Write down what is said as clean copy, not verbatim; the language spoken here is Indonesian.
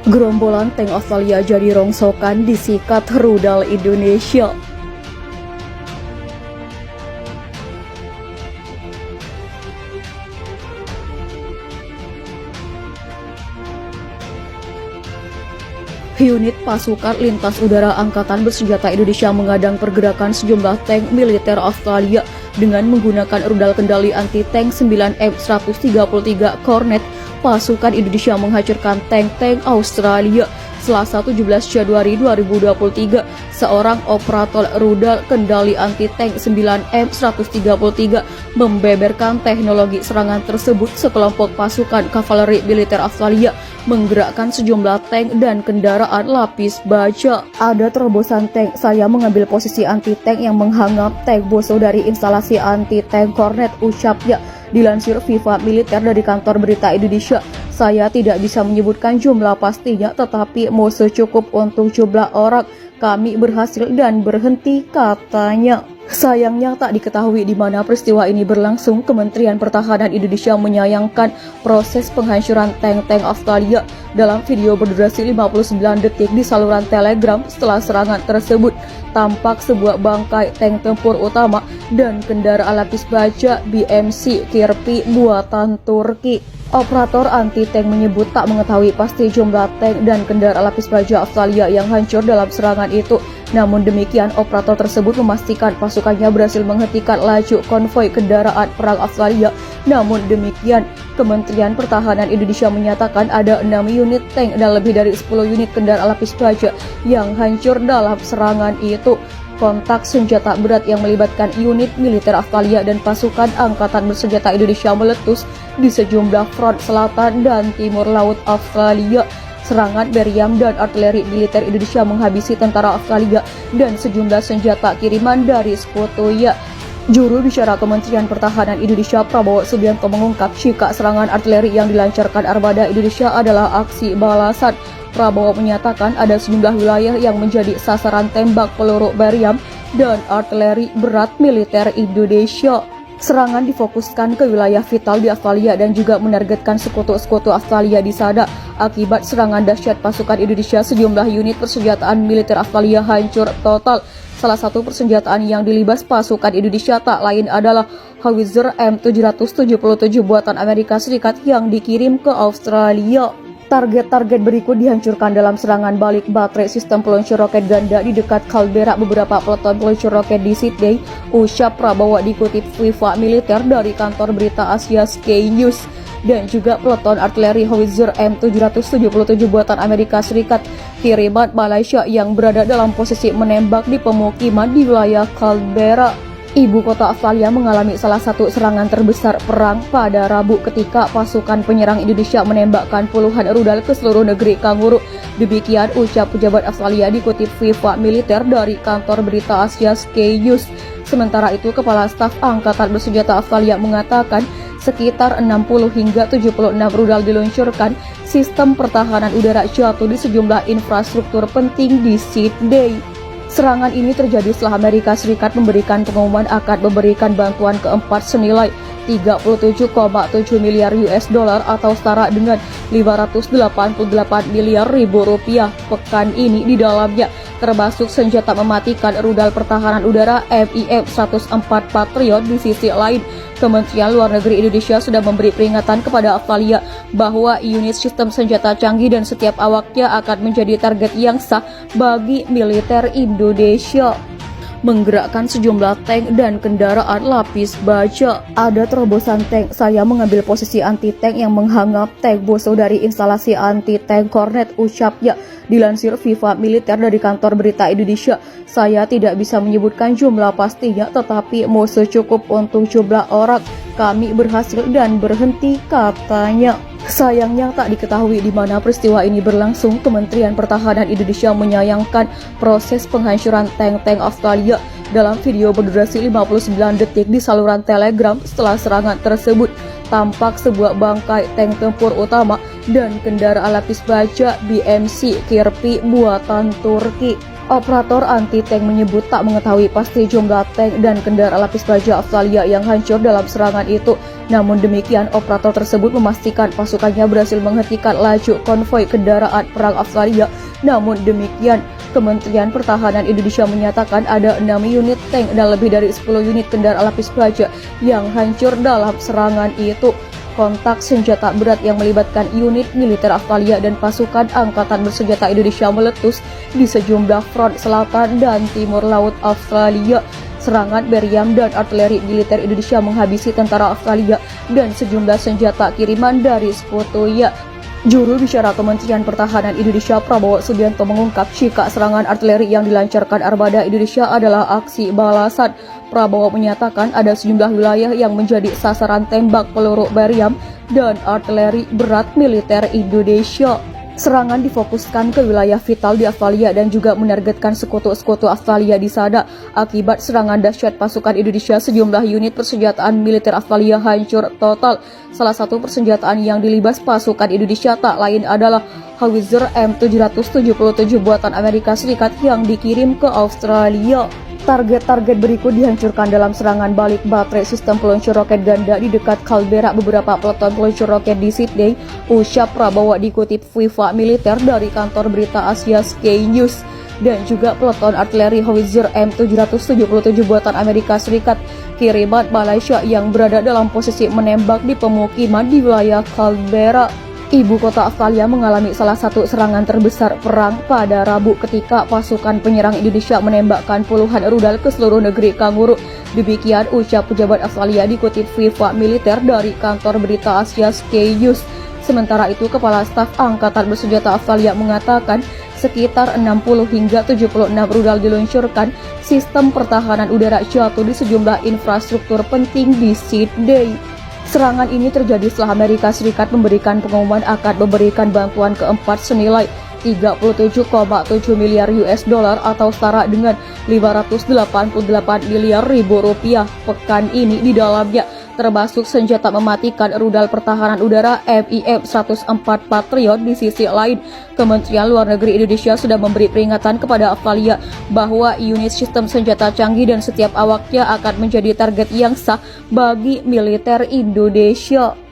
Gerombolan tank Australia jadi rongsokan disikat rudal Indonesia. Unit pasukan lintas udara Angkatan Bersenjata Indonesia mengadang pergerakan sejumlah tank militer Australia dengan menggunakan rudal kendali anti-tank 9M133 Cornet. Pasukan Indonesia menghancurkan tank-tank Australia. Selasa 17 Januari 2023, seorang operator rudal kendali anti-tank 9M133 membeberkan teknologi serangan tersebut. Sekelompok pasukan kavaleri militer Australia menggerakkan sejumlah tank dan kendaraan lapis baja. Ada terobosan tank, saya mengambil posisi anti-tank yang menghangat tank musuh dari instalasi anti-tank Cornet, ucapnya. Dilansir Viva Militer dari kantor berita Indonesia, saya tidak bisa menyebutkan jumlah pastinya, tetapi musuh cukup untuk jumlah orang. Kami berhasil dan berhenti, katanya. Sayangnya tak diketahui di mana peristiwa ini berlangsung. Kementerian Pertahanan Indonesia menyayangkan proses penghancuran tank-tank Australia. Dalam video berdurasi 59 detik di saluran Telegram setelah serangan tersebut, tampak sebuah bangkai tank tempur utama dan kendaraan lapis baja BMC Kirpi buatan Turki. Operator anti-tank menyebut tak mengetahui pasti jumlah tank dan kendaraan lapis baja Australia yang hancur dalam serangan itu. Namun demikian, operator tersebut memastikan pasukannya berhasil menghentikan laju konvoi kendaraan perang Australia. Namun demikian, Kementerian Pertahanan Indonesia menyatakan ada 6 unit tank dan lebih dari 10 unit kendaraan lapis baja yang hancur dalam serangan itu. Kontak senjata berat yang melibatkan unit militer Australia dan pasukan Angkatan Bersenjata Indonesia meletus di sejumlah front selatan dan timur laut Australia. Serangan meriam dan artileri militer Indonesia menghabisi tentara Australia dan sejumlah senjata kiriman dari sekutunya. Juru bicara Kementerian Pertahanan Indonesia Prabowo Subianto mengungkap jika serangan artileri yang dilancarkan armada Indonesia adalah aksi balasan. Prabowo menyatakan ada sejumlah wilayah yang menjadi sasaran tembak peluru meriam dan artileri berat militer Indonesia. Serangan difokuskan ke wilayah vital di Australia dan juga menargetkan sekutu-sekutu Australia di sana. Akibat serangan dahsyat pasukan Indonesia, sejumlah unit persenjataan militer Australia hancur total. Salah satu persenjataan yang dilibas pasukan Indonesia tak lain adalah Howitzer M777 buatan Amerika Serikat yang dikirim ke Australia. Target-target berikut dihancurkan dalam serangan balik baterai sistem peluncur roket ganda di dekat kaldera beberapa peleton peluncur roket di Sydney, ucap Prabowo dikutip Viva Militer dari kantor berita Asia Sky News. Dan juga peleton artileri Howitzer M777 buatan Amerika Serikat kiriman Malaysia yang berada dalam posisi menembak di pemukiman di wilayah Canberra. Ibu kota Australia mengalami salah satu serangan terbesar perang pada Rabu ketika pasukan penyerang Indonesia menembakkan puluhan rudal ke seluruh negeri kanguru. Demikian ucap pejabat Australia dikutip Viva Militer dari kantor berita Asia Sky News. Sementara itu, Kepala Staf Angkatan Bersenjata Australia mengatakan sekitar 60 hingga 76 rudal diluncurkan. Sistem pertahanan udara jatuh di sejumlah infrastruktur penting di Sydney. Serangan ini terjadi setelah Amerika Serikat memberikan pengumuman akan memberikan bantuan keempat senilai 37,7 miliar US dollar atau setara dengan 588 miliar ribu rupiah pekan ini. Di dalamnya termasuk senjata mematikan rudal pertahanan udara MIM-104 Patriot. Di sisi lain, Kementerian Luar Negeri Indonesia sudah memberi peringatan kepada Australia bahwa unit sistem senjata canggih dan setiap awaknya akan menjadi target yang sah bagi militer Indonesia. Menggerakkan sejumlah tank dan kendaraan lapis baja. Ada terobosan tank, saya mengambil posisi anti-tank yang menghangat tank musuh dari instalasi anti-tank Cornet, ucapnya. Dilansir Viva Militer dari kantor berita Indonesia, saya tidak bisa menyebutkan jumlah pastinya, tetapi musuh cukup untuk jumlah orang. Kami berhasil dan berhenti, katanya. Sayangnya tak diketahui di mana peristiwa ini berlangsung. Kementerian Pertahanan Indonesia menyayangkan proses penghancuran tank-tank Australia. Dalam video berdurasi 59 detik di saluran Telegram setelah serangan tersebut, tampak sebuah bangkai tank tempur utama dan kendaraan lapis baja BMC Kirpi buatan Turki. Operator anti-tank menyebut tak mengetahui pasti jumlah tank dan kendaraan lapis baja Australia yang hancur dalam serangan itu. Namun demikian, operator tersebut memastikan pasukannya berhasil menghentikan laju konvoi kendaraan perang Australia. Namun demikian, Kementerian Pertahanan Indonesia menyatakan ada 6 unit tank dan lebih dari 10 unit kendaraan lapis baja yang hancur dalam serangan itu. Kontak senjata berat yang melibatkan unit militer Australia dan pasukan angkatan bersenjata Indonesia meletus di sejumlah front selatan dan timur laut Australia. Serangan meriam dan artileri militer Indonesia menghabisi tentara Australia dan sejumlah senjata kiriman dari sekutunya. Juru bicara Kementerian Pertahanan Indonesia Prabowo Subianto mengungkap jika serangan artileri yang dilancarkan Armada Indonesia adalah aksi balasan. Prabowo menyatakan ada sejumlah wilayah yang menjadi sasaran tembak peluru meriam dan artileri berat militer Indonesia. Serangan difokuskan ke wilayah vital di Australia dan juga menargetkan sekutu-sekutu Australia di sana. Akibat serangan dahsyat pasukan Indonesia, sejumlah unit persenjataan militer Australia hancur total. Salah satu persenjataan yang dilibas pasukan Indonesia tak lain adalah Howitzer M777 buatan Amerika Serikat yang dikirim ke Australia. Target-target berikut dihancurkan dalam serangan balik baterai sistem peluncur roket ganda di dekat Canberra. Beberapa peleton peluncur roket di Sydney, ucap Prabowo dikutip FIFA Militer dari kantor berita Asia Sky News. Dan juga peleton artileri Howitzer M777 buatan Amerika Serikat kiriman Malaysia yang berada dalam posisi menembak di pemukiman di wilayah Canberra. Ibu kota Australia mengalami salah satu serangan terbesar perang pada Rabu ketika pasukan penyerang Indonesia menembakkan puluhan rudal ke seluruh negeri kanguru. Demikian ucap pejabat Australia dikutip FIFA Militer dari kantor berita Asia Sky News. Sementara itu, Kepala Staf Angkatan Bersenjata Australia mengatakan sekitar 60 hingga 76 rudal diluncurkan. Sistem pertahanan udara jatuh di sejumlah infrastruktur penting di Sydney. Serangan ini terjadi setelah Amerika Serikat memberikan pengumuman akan memberikan bantuan keempat senilai 37,7 miliar US dollar atau setara dengan 588 miliar ribu rupiah pekan ini. Di dalamnya termasuk senjata mematikan rudal pertahanan udara MIM-104 Patriot. Di sisi lain, Kementerian Luar Negeri Indonesia sudah memberi peringatan kepada Australia bahwa unit sistem senjata canggih dan setiap awaknya akan menjadi target yang sah bagi militer Indonesia.